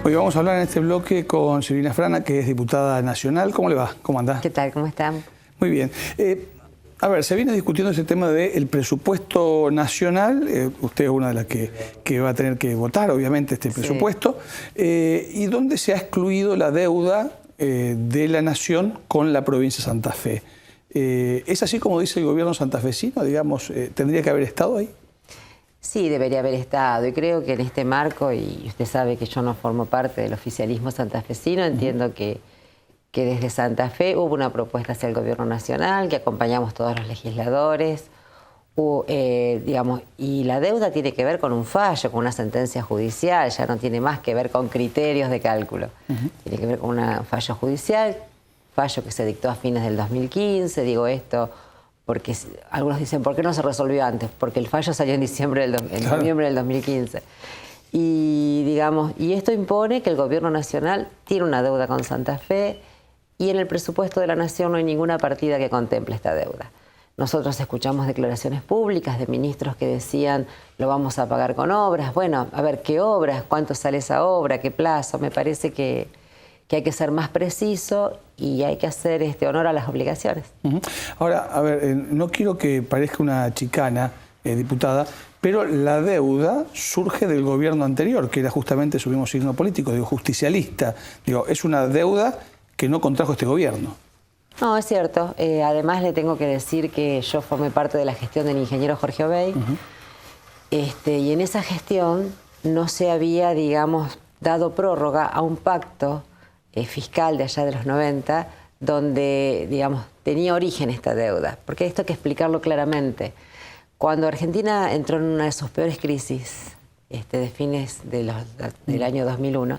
Hoy vamos a hablar en este bloque con Silvina Frana, que es diputada nacional. ¿Cómo le va? ¿Cómo anda? ¿Qué tal? ¿Cómo están? Muy bien. A ver, se viene discutiendo ese tema del presupuesto nacional. Usted es una de las que va a tener que votar, obviamente, este presupuesto. Sí. Y donde se ha excluido la deuda de la nación con la provincia de Santa Fe. ¿Es así como dice el gobierno santafesino? Digamos, ¿tendría que haber estado ahí? Sí, debería haber estado, y creo que en este marco, y usted sabe que yo no formo parte del oficialismo santafesino, entiendo que desde Santa Fe hubo una propuesta hacia el gobierno nacional, que acompañamos todos los legisladores, digamos, y la deuda tiene que ver con un fallo, con una sentencia judicial, ya no tiene más que ver con criterios de cálculo, tiene que ver con un fallo judicial, fallo que se dictó a fines del 2015, digo esto porque algunos dicen, ¿por qué no se resolvió antes? Porque el fallo salió en noviembre del 2015. Y, digamos, y esto impone que el gobierno nacional tiene una deuda con Santa Fe y en el presupuesto de la nación no hay ninguna partida que contemple esta deuda. Nosotros escuchamos declaraciones públicas de ministros que decían, lo vamos a pagar con obras. Bueno, a ver, ¿qué obras? ¿Cuánto sale esa obra? ¿Qué plazo? Me parece que hay que ser más preciso y hay que hacer honor a las obligaciones. Ahora, a ver, no quiero que parezca una chicana, diputada, pero la deuda surge del gobierno anterior, que era justamente su mismo signo político, digo, justicialista. Digo, es una deuda que no contrajo este gobierno. No, es cierto. Además, le tengo que decir que yo formé parte de la gestión del ingeniero Jorge Obey, y en esa gestión no se había, digamos, dado prórroga a un pacto fiscal de allá de los 90, donde, digamos, tenía origen esta deuda. Porque esto hay que explicarlo claramente. Cuando Argentina entró en una de sus peores crisis, de fines del año 2001,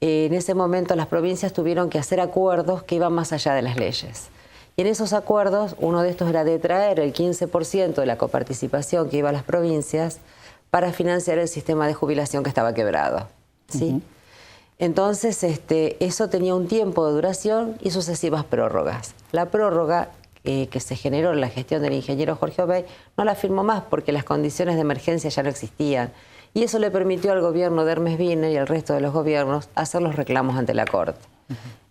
en ese momento las provincias tuvieron que hacer acuerdos que iban más allá de las leyes. Y en esos acuerdos, uno de estos era de traer el 15% de la coparticipación que iba a las provincias para financiar el sistema de jubilación que estaba quebrado, ¿sí? Entonces, eso tenía un tiempo de duración y sucesivas prórrogas. La prórroga que se generó en la gestión del ingeniero Jorge Obey no la firmó más porque las condiciones de emergencia ya no existían. Y eso le permitió al gobierno de Hermes Wiener y al resto de los gobiernos hacer los reclamos ante la Corte.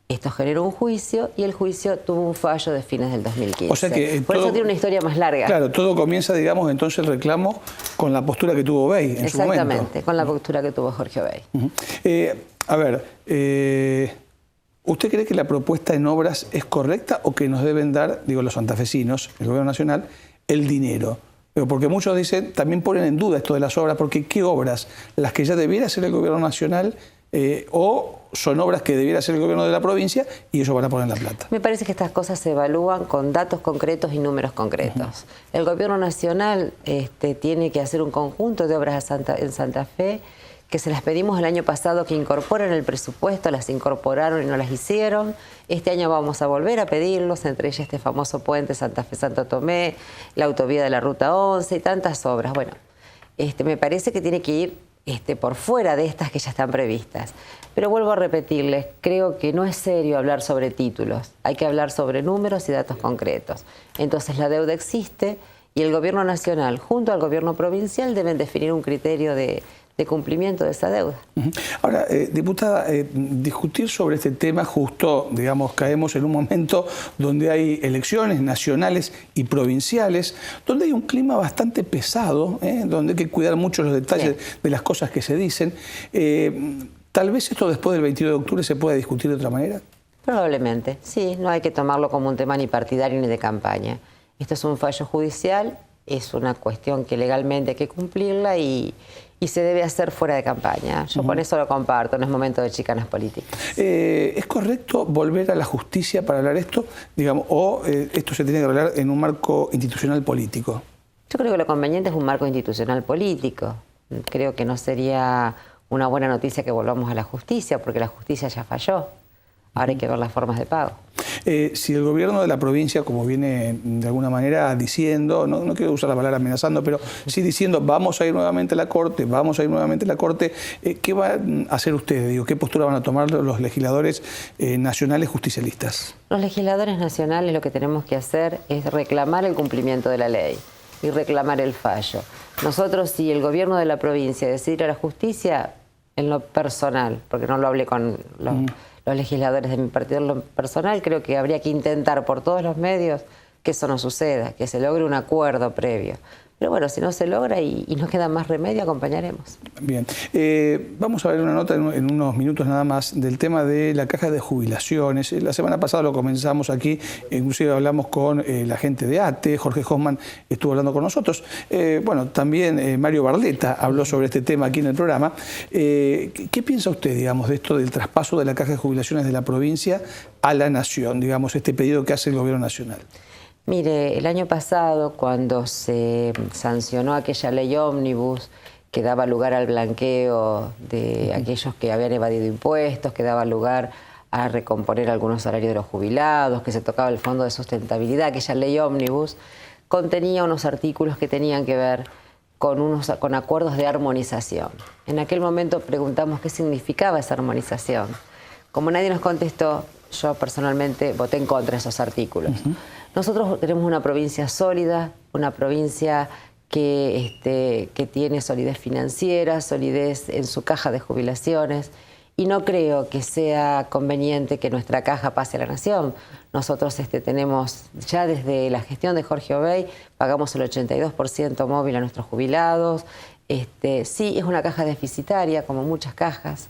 Esto generó un juicio y el juicio tuvo un fallo de fines del 2015. O sea que por eso tiene una historia más larga. Claro, todo comienza, digamos, entonces el reclamo con la postura que tuvo Obey en su momento. Exactamente, con la postura que tuvo Jorge Obey. A ver, ¿usted cree que la propuesta en obras es correcta o que nos deben dar, digo, los santafesinos, el gobierno nacional, el dinero? Porque muchos dicen, también ponen en duda esto de las obras, porque ¿qué obras? ¿Las que ya debiera hacer el gobierno nacional o son obras que debiera hacer el gobierno de la provincia y ellos van a poner la plata? Me parece que estas cosas se evalúan con datos concretos y números concretos. El gobierno nacional tiene que hacer un conjunto de obras en Santa Fe que se las pedimos el año pasado que incorporen el presupuesto, las incorporaron y no las hicieron. Este año vamos a volver a pedirlos, entre ellas este famoso puente Santa Fe-Santo Tomé, la autovía de la Ruta 11 y tantas obras. Bueno, me parece que tiene que ir por fuera de estas que ya están previstas. Pero vuelvo a repetirles, creo que no es serio hablar sobre títulos, hay que hablar sobre números y datos concretos. Entonces la deuda existe y el gobierno nacional junto al gobierno provincial deben definir un criterio de cumplimiento de esa deuda. Ahora, diputada, discutir sobre este tema justo, digamos, caemos en un momento donde hay elecciones nacionales y provinciales, donde hay un clima bastante pesado, donde hay que cuidar mucho los detalles de las cosas que se dicen. ¿Tal vez esto después del 22 de octubre se pueda discutir de otra manera? Probablemente, sí, no hay que tomarlo como un tema ni partidario ni de campaña. Esto es un fallo judicial, es una cuestión que legalmente hay que cumplirla y se debe hacer fuera de campaña. Yo con eso lo comparto, no es momento de chicanas políticas. ¿Es correcto volver a la justicia para hablar esto, digamos, o esto se tiene que hablar en un marco institucional político? Yo creo que lo conveniente es un marco institucional político. Creo que no sería una buena noticia que volvamos a la justicia, porque la justicia ya falló. Ahora hay que ver las formas de pago. Si el gobierno de la provincia, como viene de alguna manera diciendo, no quiero usar la palabra amenazando, pero sí diciendo vamos a ir nuevamente a la Corte, ¿qué van a hacer ustedes? Digo, ¿qué postura van a tomar los legisladores nacionales justicialistas? Los legisladores nacionales lo que tenemos que hacer es reclamar el cumplimiento de la ley y reclamar el fallo. Nosotros, si el gobierno de la provincia decide ir a la justicia, en lo personal, porque no lo hablé con los legisladores de mi partido, en lo personal creo que habría que intentar por todos los medios que eso no suceda, que se logre un acuerdo previo. Pero bueno, si no se logra y no queda más remedio, acompañaremos. Bien. Vamos a ver una nota en unos minutos nada más del tema de la caja de jubilaciones. La semana pasada lo comenzamos aquí, inclusive hablamos con la gente de ATE, Jorge Hoffman estuvo hablando con nosotros. Bueno, también Mario Barletta habló sobre este tema aquí en el programa. ¿Qué piensa usted, digamos, de esto del traspaso de la caja de jubilaciones de la provincia a la nación, digamos, este pedido que hace el gobierno nacional? Mire, el año pasado, cuando se sancionó aquella ley ómnibus que daba lugar al blanqueo de aquellos que habían evadido impuestos, que daba lugar a recomponer algunos salarios de los jubilados, que se tocaba el fondo de sustentabilidad, aquella ley ómnibus contenía unos artículos que tenían que ver con acuerdos de armonización. En aquel momento preguntamos qué significaba esa armonización. Como nadie nos contestó, yo personalmente voté en contra de esos artículos. Nosotros tenemos una provincia sólida, una provincia que tiene solidez financiera, solidez en su caja de jubilaciones, y no creo que sea conveniente que nuestra caja pase a la nación. Nosotros tenemos, ya desde la gestión de Jorge Obey, pagamos el 82% móvil a nuestros jubilados. Sí, es una caja deficitaria, como muchas cajas,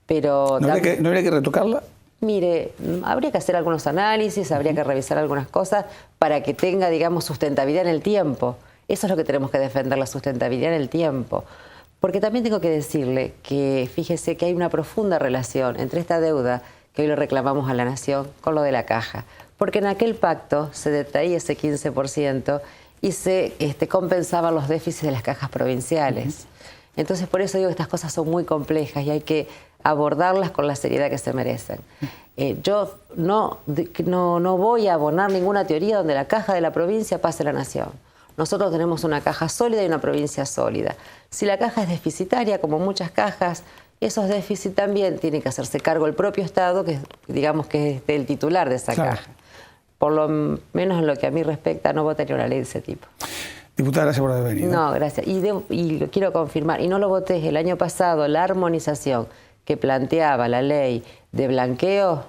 pero... ¿No habría que retocarla? Mire, habría que hacer algunos análisis, habría que revisar algunas cosas para que tenga, digamos, sustentabilidad en el tiempo. Eso es lo que tenemos que defender, la sustentabilidad en el tiempo. Porque también tengo que decirle que, fíjese que hay una profunda relación entre esta deuda que hoy le reclamamos a la nación con lo de la caja. Porque en aquel pacto se detraía ese 15% y se compensaban los déficits de las cajas provinciales. Entonces, por eso digo que estas cosas son muy complejas y hay que abordarlas con la seriedad que se merecen. Yo no voy a abonar ninguna teoría donde la caja de la provincia pase a la nación. Nosotros tenemos una caja sólida y una provincia sólida. Si la caja es deficitaria, como muchas cajas, esos déficits también tienen que hacerse cargo el propio Estado, que digamos que es el titular de esa caja. Por lo menos en lo que a mí respecta, no votaría una ley de ese tipo. Diputada, gracias por haber venido. No, gracias. Y lo quiero confirmar, y no lo voté el año pasado, la armonización que planteaba la ley de blanqueo,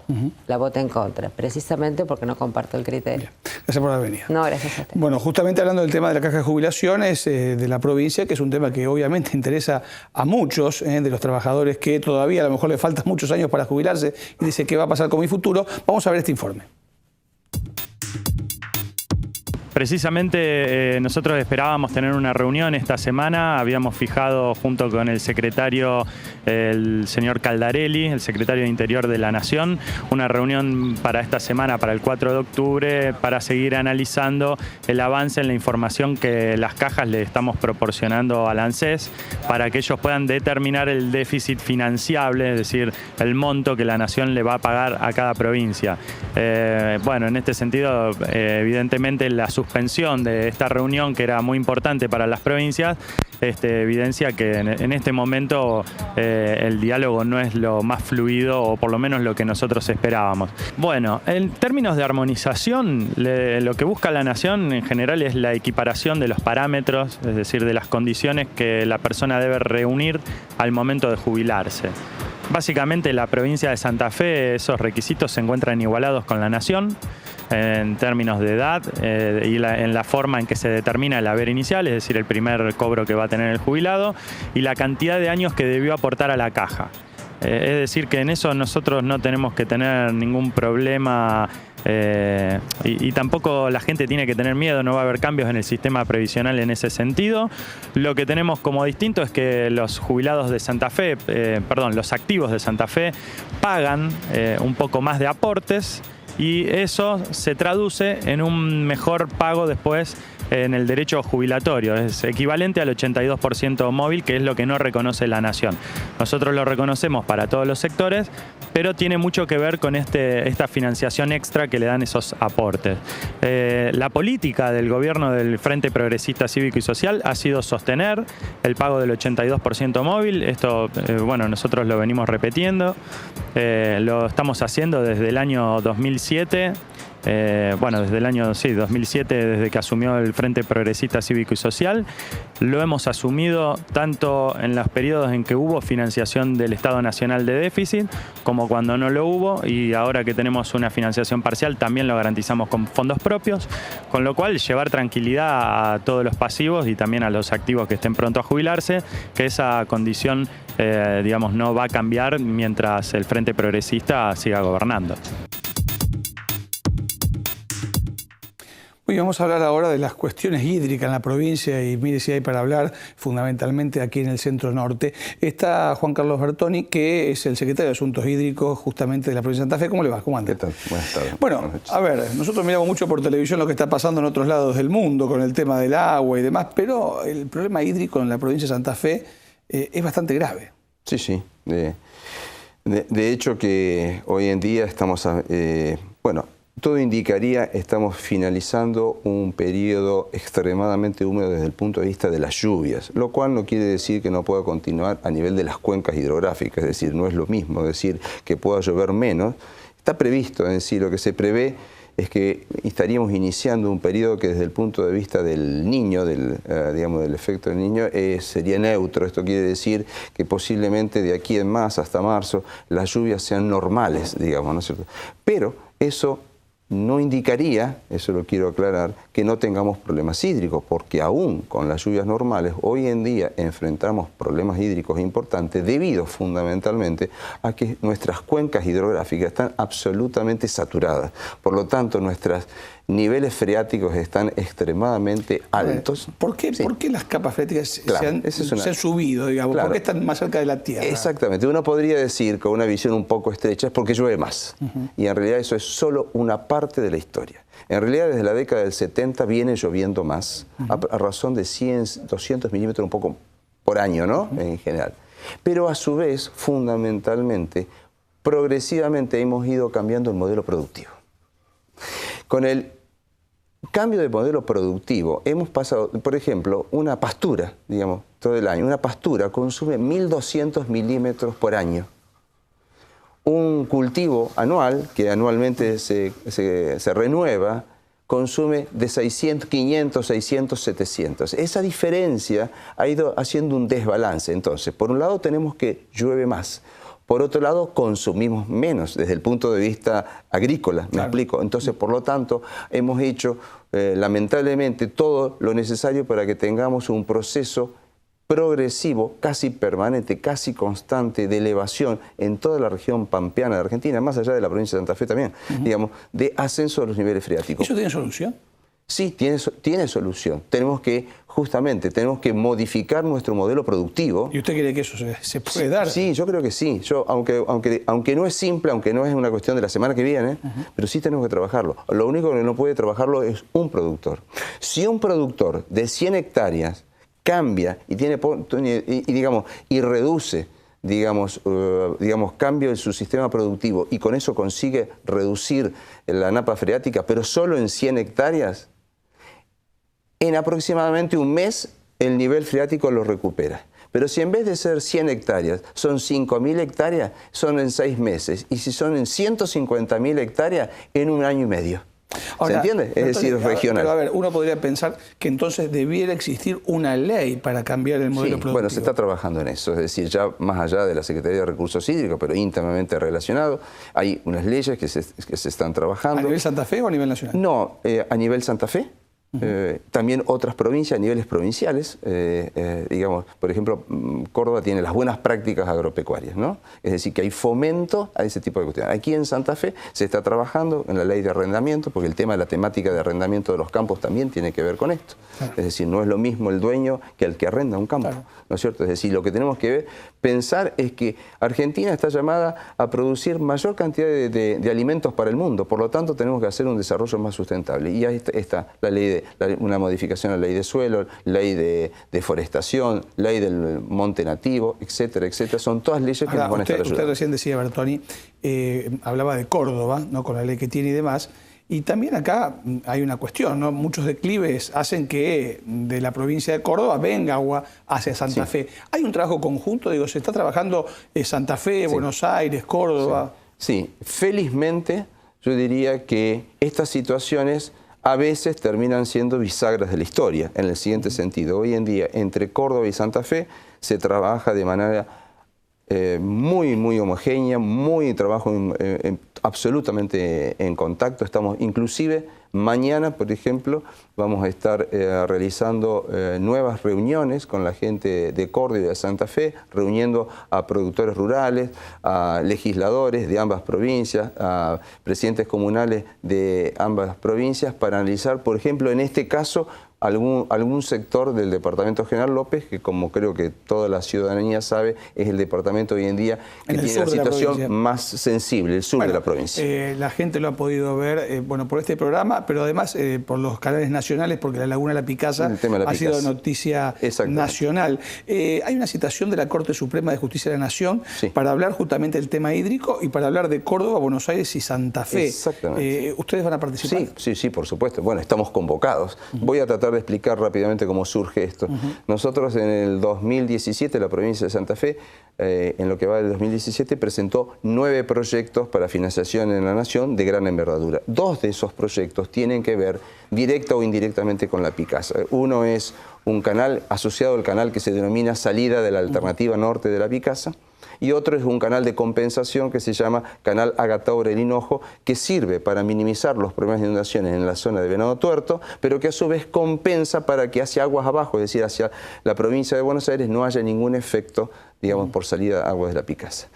la voté en contra, precisamente porque no comparto el criterio. Bien. Gracias por haber venido. No, gracias a usted. Bueno, justamente hablando del tema de la caja de jubilaciones de la provincia, que es un tema que obviamente interesa a muchos de los trabajadores que todavía a lo mejor les faltan muchos años para jubilarse y dice qué va a pasar con mi futuro, vamos a ver este informe. Precisamente nosotros esperábamos tener una reunión esta semana, habíamos fijado junto con el secretario, el señor Caldarelli, el secretario de Interior de la Nación, una reunión para esta semana, para el 4 de octubre, para seguir analizando el avance en la información que las cajas le estamos proporcionando al ANSES para que ellos puedan determinar el déficit financiable, es decir, el monto que la Nación le va a pagar a cada provincia. Bueno, en este sentido, evidentemente la suspensión de esta reunión, que era muy importante para las provincias, evidencia que en este momento el diálogo no es lo más fluido, o por lo menos lo que nosotros esperábamos. Bueno, en términos de armonización, lo que busca la Nación en general es la equiparación de los parámetros, es decir, de las condiciones que la persona debe reunir al momento de jubilarse. Básicamente, la provincia de Santa Fe, esos requisitos se encuentran igualados con la Nación en términos de edad y en la forma en que se determina el haber inicial, es decir, el primer cobro que va a tener el jubilado, y la cantidad de años que debió aportar a la caja. Es decir, que en eso nosotros no tenemos que tener ningún problema y tampoco la gente tiene que tener miedo, no va a haber cambios en el sistema previsional en ese sentido. Lo que tenemos como distinto es que los jubilados de Santa Fe, los activos de Santa Fe pagan un poco más de aportes, y eso se traduce en un mejor pago después en el derecho jubilatorio. Es equivalente al 82% móvil, que es lo que no reconoce la Nación. Nosotros lo reconocemos para todos los sectores, pero tiene mucho que ver con esta financiación extra que le dan esos aportes. La política del gobierno del Frente Progresista Cívico y Social ha sido sostener el pago del 82% móvil. Esto, bueno, nosotros lo venimos repitiendo. Lo estamos haciendo desde el año 2007. bueno, desde el año 2007, desde que asumió el Frente Progresista Cívico y Social. Lo hemos asumido tanto en los periodos en que hubo financiación del Estado Nacional de déficit, como cuando no lo hubo, y ahora que tenemos una financiación parcial también lo garantizamos con fondos propios, con lo cual llevar tranquilidad a todos los pasivos y también a los activos que estén pronto a jubilarse, que esa condición digamos, no va a cambiar mientras el Frente Progresista siga gobernando. Hoy vamos a hablar ahora de las cuestiones hídricas en la provincia y mire si hay para hablar fundamentalmente aquí en el centro norte. Está Juan Carlos Bertoni, que es el secretario de Asuntos Hídricos justamente de la provincia de Santa Fe. ¿Cómo le va? ¿Cómo anda? ¿Qué tal? Buenas tardes. Bueno, a ver, nosotros miramos mucho por televisión lo que está pasando en otros lados del mundo con el tema del agua y demás, pero el problema hídrico en la provincia de Santa Fe es bastante grave. Sí, sí. De hecho que hoy en día estamos, bueno, todo indicaría estamos finalizando un periodo extremadamente húmedo desde el punto de vista de las lluvias, lo cual no quiere decir que no pueda continuar a nivel de las cuencas hidrográficas, es decir, no es lo mismo decir que pueda llover menos. Está previsto, es decir, lo que se prevé es que estaríamos iniciando un periodo que desde el punto de vista del niño, digamos, del efecto del niño, sería neutro. Esto quiere decir que posiblemente de aquí en más hasta marzo las lluvias sean normales, digamos, ¿no es cierto? Pero eso no indicaría, eso lo quiero aclarar, que no tengamos problemas hídricos, porque aún con las lluvias normales, hoy en día enfrentamos problemas hídricos importantes debido fundamentalmente a que nuestras cuencas hidrográficas están absolutamente saturadas. Por lo tanto, nuestros niveles freáticos están extremadamente altos. ¿Por qué, sí. ¿Por qué las capas freáticas se han subido, digamos? Claro. ¿Por qué están más cerca de la Tierra? Exactamente. Uno podría decir con una visión un poco estrecha es porque llueve más. Y en realidad eso es solo una parte de la historia. En realidad desde la década del 70 viene lloviendo más, a razón de 100, 200 milímetros un poco por año, ¿no? En general. Pero a su vez, fundamentalmente, progresivamente hemos ido cambiando el modelo productivo. Con el cambio de modelo productivo hemos pasado, por ejemplo, una pastura, digamos, todo el año. Una pastura consume 1.200 milímetros por año. Un cultivo anual, que anualmente se renueva, consume de 600, 500, 600, 700. Esa diferencia ha ido haciendo un desbalance. Entonces, por un lado tenemos que llueve más. Por otro lado, consumimos menos desde el punto de vista agrícola, ¿me explico? Entonces, por lo tanto, hemos hecho lamentablemente todo lo necesario para que tengamos un proceso progresivo, casi permanente, casi constante de elevación en toda la región pampeana de Argentina, más allá de la provincia de Santa Fe también, digamos, de ascenso de los niveles freáticos. ¿Eso tiene solución? Sí, tiene solución. Tenemos que modificar nuestro modelo productivo. ¿Y usted cree que eso se puede dar? Sí, yo creo que sí. Aunque no es simple, aunque no es una cuestión de la semana que viene, pero sí tenemos que trabajarlo. Lo único que no puede trabajarlo es un productor. Si un productor de 100 hectáreas cambia y reduce, digamos, cambio en su sistema productivo y con eso consigue reducir la napa freática, pero solo en 100 hectáreas, en aproximadamente un mes el nivel freático lo recupera. Pero si en vez de ser 100 hectáreas son 5.000 hectáreas, son en 6 meses. Y si son en 150.000 hectáreas, en un año y medio. Ahora, ¿se entiende? Es decir, regional. Pero a ver, uno podría pensar que entonces debiera existir una ley para cambiar el modelo productivo. Bueno, se está trabajando en eso, es decir, ya más allá de la Secretaría de Recursos Hídricos, pero íntimamente relacionado, hay unas leyes que se están trabajando. ¿A nivel Santa Fe o a nivel nacional? No, a nivel Santa Fe. También otras provincias, a niveles provinciales, digamos, por ejemplo, Córdoba tiene las buenas prácticas agropecuarias, ¿no? Es decir, que hay fomento a ese tipo de cuestiones. Aquí en Santa Fe se está trabajando en la ley de arrendamiento, porque el tema de la temática de arrendamiento de los campos también tiene que ver con esto. Claro. Es decir, no es lo mismo el dueño que el que arrenda un campo, claro. ¿No es cierto? Es decir, lo que tenemos que pensar es que Argentina está llamada a producir mayor cantidad de alimentos para el mundo, por lo tanto tenemos que hacer un desarrollo más sustentable. Y ahí está la ley de una modificación a la ley de suelo, ley de deforestación, ley del monte nativo, etcétera, etcétera. Son todas leyes que nos van a estar ayudando. Usted recién decía, Bertoni, hablaba de Córdoba, ¿no? Con la ley que tiene y demás. Y también acá hay una cuestión, ¿no? Muchos declives hacen que de la provincia de Córdoba venga agua hacia Santa Fe. ¿Hay un trabajo conjunto? Digo, ¿se está trabajando Santa Fe, Buenos Aires, Córdoba? Sí, felizmente yo diría que estas situaciones a veces terminan siendo bisagras de la historia, en el siguiente sentido. Hoy en día, entre Córdoba y Santa Fe, se trabaja de manera muy homogénea, trabajo absolutamente en contacto. Estamos inclusive mañana, por ejemplo, vamos a estar realizando nuevas reuniones con la gente de Córdoba y de Santa Fe, reuniendo a productores rurales, a legisladores de ambas provincias, a presidentes comunales de ambas provincias para analizar, por ejemplo, en este caso, algún sector del departamento General López, que como creo que toda la ciudadanía sabe, es el departamento hoy en día que tiene la situación más sensible, el sur de la provincia. La gente lo ha podido ver bueno, por este programa, pero además por los canales nacionales, porque la Laguna de la Picasa ha sido noticia nacional. Hay una citación de la Corte Suprema de Justicia de la Nación para hablar justamente del tema hídrico y para hablar de Córdoba, Buenos Aires y Santa Fe. Exactamente. ¿Ustedes van a participar? Sí, por supuesto. Bueno, estamos convocados. Voy a tratar de explicar rápidamente cómo surge esto. Nosotros en el 2017, la provincia de Santa Fe, en lo que va del 2017, presentó 9 proyectos para financiación en la Nación de gran envergadura. 2 de esos proyectos tienen que ver directa o indirectamente con la Picasa. Uno es un canal asociado al canal que se denomina Salida de la Alternativa Norte de la Picasa, y otro es un canal de compensación que se llama Canal Agataura-El-Hinojo, que sirve para minimizar los problemas de inundaciones en la zona de Venado Tuerto, pero que a su vez compensa para que hacia aguas abajo, es decir, hacia la provincia de Buenos Aires, no haya ningún efecto, digamos, por salida de aguas de la Picasa.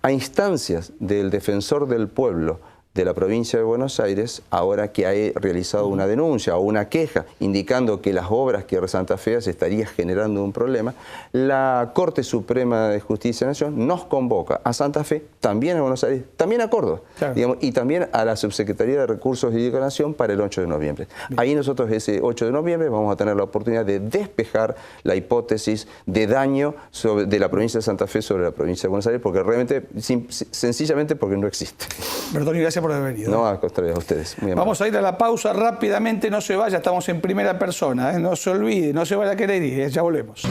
A instancias del defensor del pueblo de la provincia de Buenos Aires, ahora que ha realizado una denuncia o una queja indicando que las obras que Santa Fe se estaría generando un problema, la Corte Suprema de Justicia de la Nación nos convoca a Santa Fe, también a Buenos Aires, también a Córdoba, digamos, y también a la Subsecretaría de Recursos Hídricos de la Nación para el 8 de noviembre. Ahí nosotros ese 8 de noviembre vamos a tener la oportunidad de despejar la hipótesis de daño de la provincia de Santa Fe sobre la provincia de Buenos Aires, porque realmente, sencillamente porque no existe. Perdón y gracias por haber venido. No, al contrario, a ustedes. Vamos a ir a la pausa rápidamente, no se vaya, estamos en primera persona, no se olvide, no se vaya a querer ir, ya volvemos.